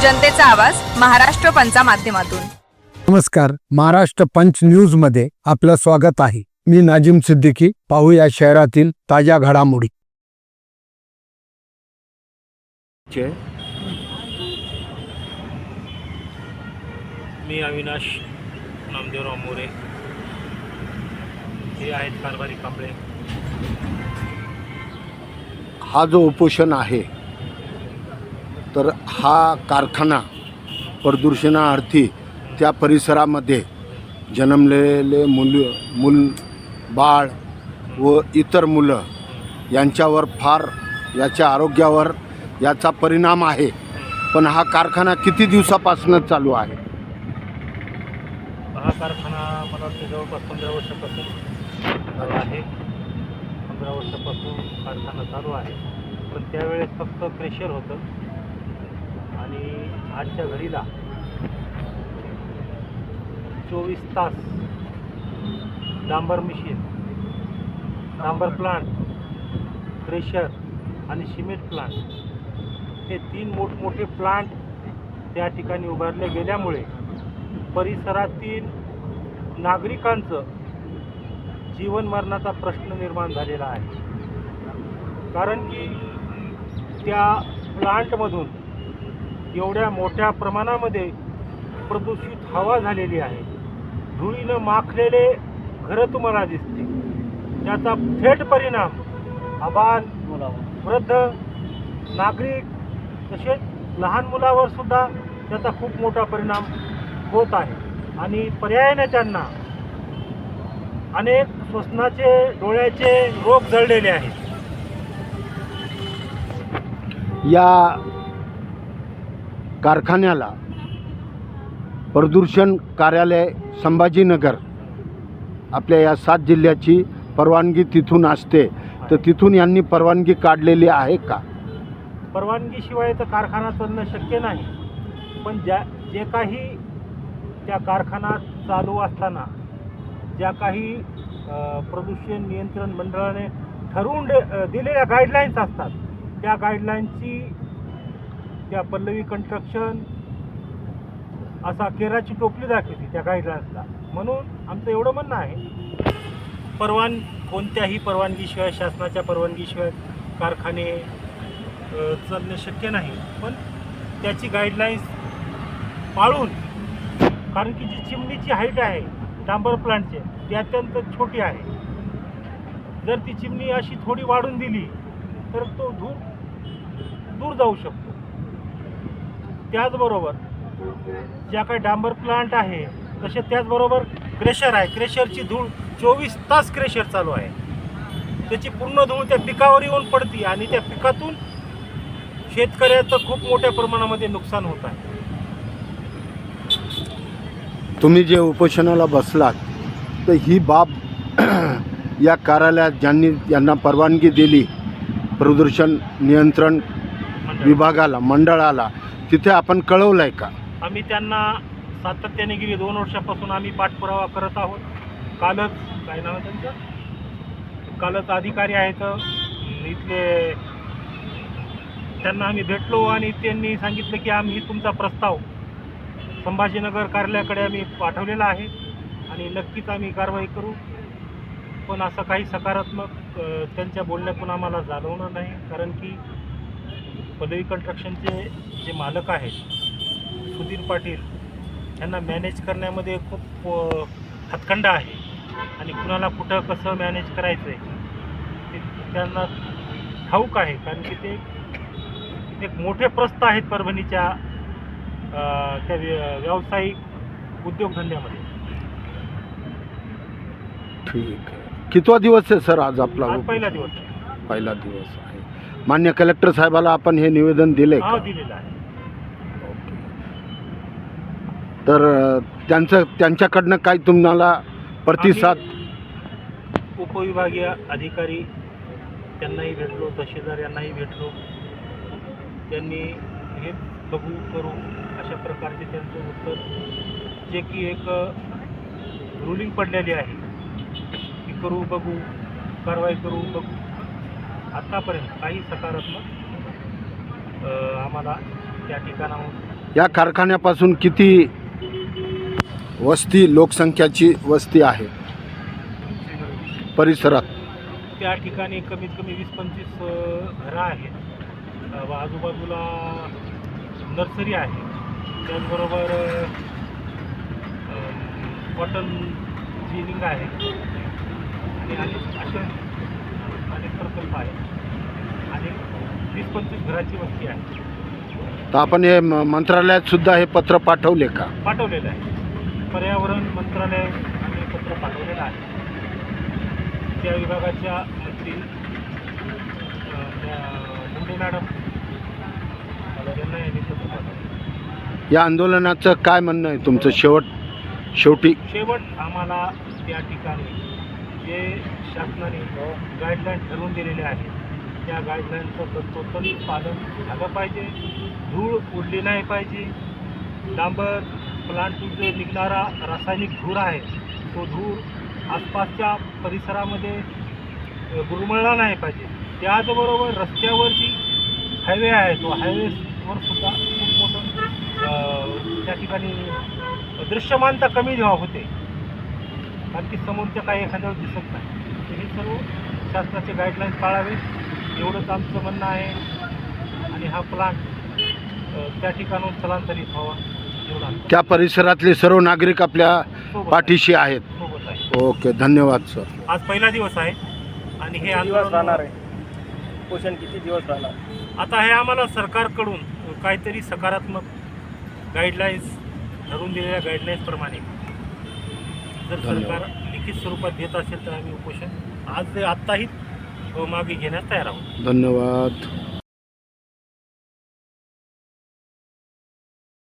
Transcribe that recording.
जनतेचा आवाज महाराष्ट्र पंचा माध्यमातून। नमस्कार, महाराष्ट्र पंच न्यूज मध्ये आपलं स्वागत आहे। मी नाजिम सिद्दीकी। पाहूया शहरातील ताज्या घडामोडी। मी अविनाश नामदेवराव मोरे, हे आहेत कारभारी कांबळे। हा जो उपोषण आहे तर हा कारखाना प्रदूषणार्थी त्या परिसरामध्ये जन्मलेले मूल बाळ व इतर मुलं यांच्यावर फार याच्या आरोग्यावर याचा परिणाम आहे। पण हा कारखाना किती दिवसापासून चालू आहे? हा कारखाना मला वाटतं जवळपास 15 वर्षापासून आहे। 15 वर्षापासून कारखाना चालू आहे, पण त्यावेळेस फक्त क्रेशर होतं आणि आजच्या घडीला 24 तास डांबर मशीन, डांबर प्लांट, क्रेशर आणि सिमेंट प्लांट, हे 3 मोठमोठे प्लांट त्या ठिकाणी उभारले गेल्यामुळे परिसरातील नागरिकांचं जीवन मरणाचा प्रश्न निर्माण झालेला आहे। कारण की त्या प्लांटमधून एवढ्या मोठ्या प्रमाणामध्ये प्रदूषित हवा झालेली आहे। धुळीनं माखलेले घरं तुम्हाला दिसते, त्याचा थेट परिणाम आबाल, वृद्ध, नागरिक तसेच लहान मुलावर सुद्धा त्याचा खूप मोठा परिणाम होत आहे। आणि पर्यायाने त्यांना अनेक श्वसनाचे, डोळ्याचे रोग जळलेले आहेत। या कारखान्याला प्रदूषण कार्यालय संभाजीनगर, आपल्या या 7 जिल्ह्याची परवानगी तिथून असते, तर तिथून यांनी परवानगी काढलेली आहे का? परवानगीशिवाय तर कारखाना चालणं शक्य नाही। पण जे काही त्या कारखाना चालू असताना ज्या काही प्रदूषण नियंत्रण मंडळाने ठरवून दिलेल्या गाईडलाईन्स असतात, त्या गाईडलाईन्सची त्या पल्लवी कन्स्ट्रक्शन असा केराची टोपली दाखवते त्या गाईडलाईन्सला। म्हणून आमचं एवढं म्हणणं आहे, कोणत्याही परवानगीशिवाय, शासनाच्या परवानगीशिवाय कारखाने चालणे शक्य नाही। पण त्याची गाईडलाईन्स पाळून, कारण की जी चिमणीची हाईट आहे डांबर प्लांटची ती अत्यंत छोटी आहे। जर ती चिमणी अशी थोडी वाढून दिली तर तो दूर जाऊ शकतो। त्याचबरोबर ज्या काही डांबर प्लांट आहे तसे त्याचबरोबर क्रेशर आहे, क्रेशरची धूळ 24 तास क्रेशर चालू आहे। त्याची पूर्ण धूळ त्या पिकावर येऊन पडते आणि त्या पिकातून शेतकऱ्याचं खूप मोठ्या प्रमाणामध्ये नुकसान होत आहे। तुम्ही जे उपोषणाला बसलात, तर ही बाब या कार्यालयात यांना परवानगी दिली, प्रदूषण नियंत्रण विभागाला, मंडळाला, तिथे आपण कळवलं आहे का? आम्ही त्यांना सातत्याने गेली 2 वर्षापासून आम्ही पाठपुरावा करत आहोत। कालच काय नाव त्यांचं, कालच अधिकारी आहेत इथले, त्यांना आम्ही भेटलो आणि त्यांनी सांगितलं की आम्ही तुमचा प्रस्ताव संभाजीनगर कार्यालयाकडे आम्ही पाठवलेला आहे आणि नक्कीच आम्ही कारवाई करू। पण असं काही सकारात्मक त्यांच्या बोलण्यातून आम्हाला जाणवणार नाही, कारण की पल्लवी कन्स्ट्रक्शनचे जे मालक आहेत सुधीर पाटील, यांना मॅनेज करण्यामध्ये खूप हातखंडा आहे आणि कुणाला कुठं कसं मॅनेज करायचं आहे ते त्यांना ठाऊक आहे। कारण की ते एक मोठे प्रस्थ आहेत परभणीच्या त्या व्यावसायिक उद्योगधंद्यामध्ये। ठीक आहे। कितवा दिवस आहे सर आज आपला? आज पहिला दिवस आहे। पहिला दिवस आहे। मान्य कलेक्टर साहेबाला आपण हे निवेदन दिले का? दिलेलं आहे। तर त्यांच्याकडनं काही तुम्हाला प्रतिसाद? उपविभागीय अधिकारी त्यांनाही भेटलो, तहसीलदार यांनाही भेटलो, त्यांनी हे बघू करू अशा प्रकारचे त्यांचं उत्तर, जे की एक रुलिंग पडलेली आहे की करू, बघू, कारवाई करू, बघू, आतापर्यंत काही सकारात्मक आम्हाला त्या ठिकाणाहून या कारखान्यापासून किती वस्ती लोकसंख्याची वस्ती आहे परिसरात? त्या ठिकाणी कमीत कमी 20-25 घरं आहेत. आजूबाजूला नर्सरी आहे, त्याचबरोबर कॉटन जिनिंग आहे आणि असे अनेक प्रकल्प आहेत आणि 20-25 घराची वस्ती आहे. तर आपण हे मंत्रालयात सुद्धा हे पत्र पाठवले का? पाठवलेलं आहे. पर्यावरण मंत्रालय आम्ही पत्र पाठवलेलं आहे. त्या विभागाच्या मंत्री मुंडे मॅडम यांना यांनी पत्र पाठवलं. या आंदोलनाचं काय म्हणणं आहे तुमचं शेवटी? शेवट आम्हाला त्या ठिकाणी जे शासनाने गाईडलाईन ठरवून दिलेले आहे त्या गाईडलाईनचं तत्वतः पालन झालं पाहिजे. धूळ उडली नाही पाहिजे. डांबर प्लांटून जो निघणारा रासायनिक धूर आहे तो धूर आसपासच्या परिसरामध्ये गुरमळला नाही पाहिजे. त्याचबरोबर रस्त्यावर जी हायवे आहे तो हायवेवर सुद्धा खूप मोठं त्या ठिकाणी दृश्यमानता कमी होते, कारण की समोरच्या काही एखाद्यावर दिसत नाही. तर हे सर्व शासनाचे गाईडलाईन्स पाळावे एवढंच आमचं म्हणणं आहे. आणि हा प्लांट त्या ठिकाणाहून स्थलांतरित व्हावा एवढा. त्या परिसरातले सर्व नागरिक आपल्या पाठीशी आहेत. सोबत आहे. ओके, धन्यवाद सर. आज पहिला दिवस आहे आणि हे दिवस राहणार आंदोलन आहे? पोषण किती दिवस राहणार? आता हे आम्हाला सरकारकडून काहीतरी सकारात्मक गाईडलाईन्स ठरवून दिलेल्या गाईडलाईन्सप्रमाणे जर सरकार लिखित स्वरूपात देत असेल तर आम्ही उपोषण आत्ताही मागे घेण्यास तयार आहोत. धन्यवाद.